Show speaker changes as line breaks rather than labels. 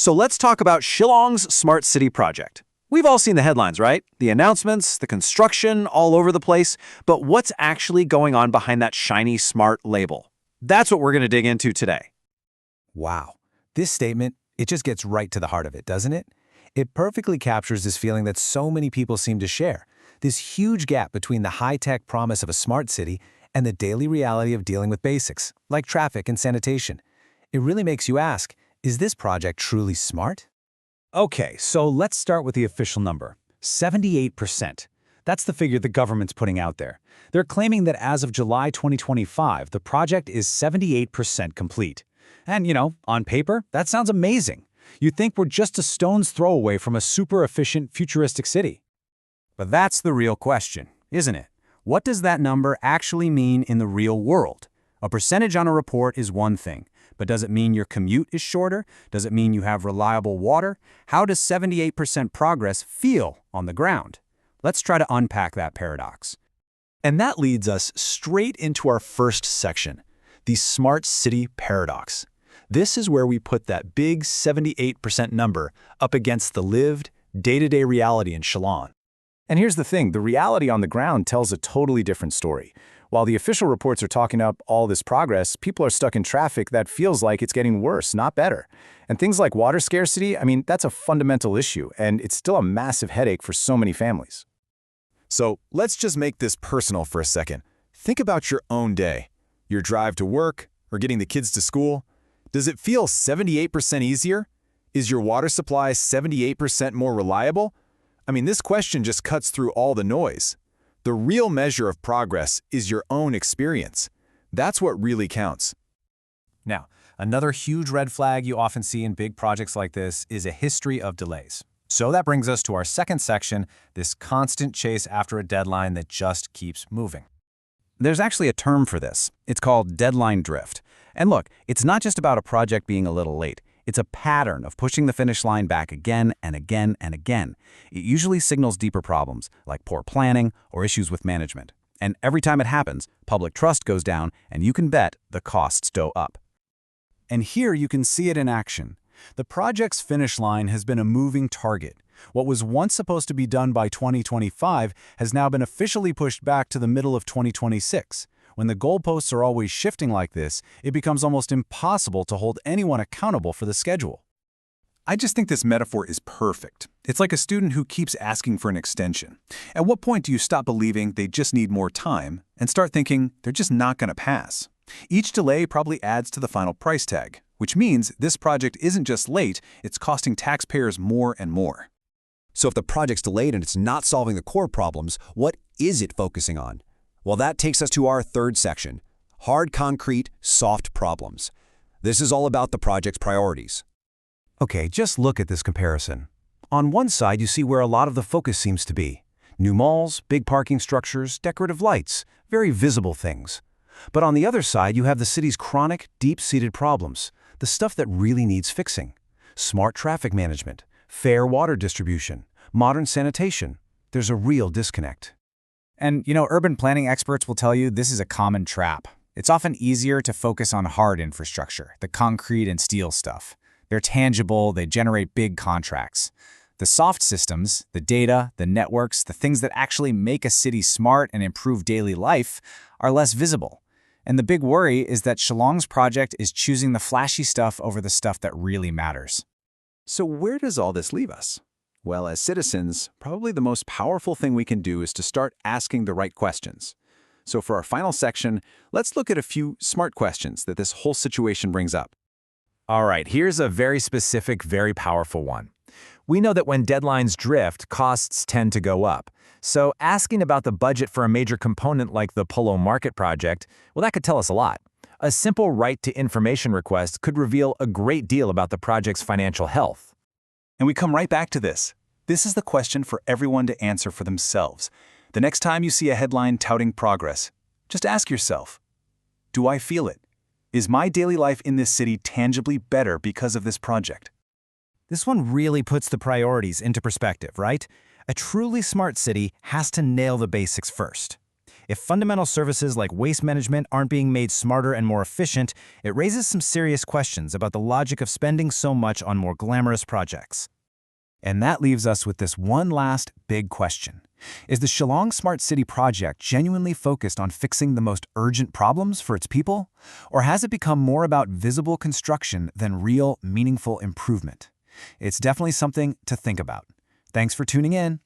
So let's talk about Shillong's Smart City project. We've all seen the headlines, right? The announcements, the construction all over the place, but what's actually going on behind that shiny smart label? That's what we're going to dig into today.
Wow. This statement, it just gets right to the heart of it, doesn't it? It perfectly captures this feeling that so many people seem to share. This huge gap between the high-tech promise of a smart city and the daily reality of dealing with basics, like traffic and sanitation. It really makes you ask, is this project truly smart?
Okay, so let's start with the official number, 78%. That's the figure the government's putting out there. They're claiming that as of July 2025, the project is 78% complete. And, on paper, that sounds amazing. You'd think we're just a stone's throw away from a super efficient, futuristic city.
But that's the real question, isn't it? What does that number actually mean in the real world? A percentage on a report is one thing, but does it mean your commute is shorter? Does it mean you have reliable water? How does 78% progress feel on the ground? Let's try to unpack that paradox.
And that leads us straight into our first section, the smart city paradox. This is where we put that big 78% number up against the lived, day-to-day reality in Shillong. And here's the thing, the reality on the ground tells a totally different story. While the official reports are talking up all this progress, people are stuck in traffic that feels like it's getting worse, not better. And things like water scarcity, that's a fundamental issue, and it's still a massive headache for so many families. So let's just make this personal for a second. Think about your own day, your drive to work, or getting the kids to school. Does it feel 78% easier? Is your water supply 78% more reliable? This question just cuts through all the noise. The real measure of progress is your own experience. That's what really counts.
Now, another huge red flag you often see in big projects like this is a history of delays. So that brings us to our second section, this constant chase after a deadline that just keeps moving.
There's actually a term for this. It's called deadline drift. And look, it's not just about a project being a little late. It's a pattern of pushing the finish line back again and again and again. It usually signals deeper problems, like poor planning or issues with management. And every time it happens, public trust goes down, and you can bet the costs go up. And here you can see it in action. The project's finish line has been a moving target. What was once supposed to be done by 2025 has now been officially pushed back to the middle of 2026. When the goalposts are always shifting like this, it becomes almost impossible to hold anyone accountable for the schedule.
I just think this metaphor is perfect. It's like a student who keeps asking for an extension. At what point do you stop believing they just need more time and start thinking they're just not going to pass? Each delay probably adds to the final price tag, which means this project isn't just late, it's costing taxpayers more and more.
So if the project's delayed and it's not solving the core problems, what is it focusing on? Well, that takes us to our third section, hard concrete, soft problems. This is all about the project's priorities.
Okay, just look at this comparison. On one side, you see where a lot of the focus seems to be. New malls, big parking structures, decorative lights, very visible things. But on the other side, you have the city's chronic, deep-seated problems, the stuff that really needs fixing. Smart traffic management, fair water distribution, modern sanitation. There's a real disconnect.
And, urban planning experts will tell you this is a common trap. It's often easier to focus on hard infrastructure, the concrete and steel stuff. They're tangible, they generate big contracts. The soft systems, the data, the networks, the things that actually make a city smart and improve daily life are less visible. And the big worry is that Shillong's project is choosing the flashy stuff over the stuff that really matters.
So where does all this leave us? Well, as citizens, probably the most powerful thing we can do is to start asking the right questions. So for our final section, let's look at a few smart questions that this whole situation brings up.
All right, here's a very specific, very powerful one. We know that when deadlines drift, costs tend to go up. So asking about the budget for a major component like the Polo Market project, well, that could tell us a lot. A simple right to information request could reveal a great deal about the project's financial health.
And we come right back to this. This is the question for everyone to answer for themselves. The next time you see a headline touting progress, just ask yourself, do I feel it? Is my daily life in this city tangibly better because of this project?
This one really puts the priorities into perspective, right? A truly smart city has to nail the basics first. If fundamental services like waste management aren't being made smarter and more efficient, it raises some serious questions about the logic of spending so much on more glamorous projects.
And that leaves us with this one last big question. Is the Shillong Smart City project genuinely focused on fixing the most urgent problems for its people? Or has it become more about visible construction than real, meaningful improvement? It's definitely something to think about. Thanks for tuning in.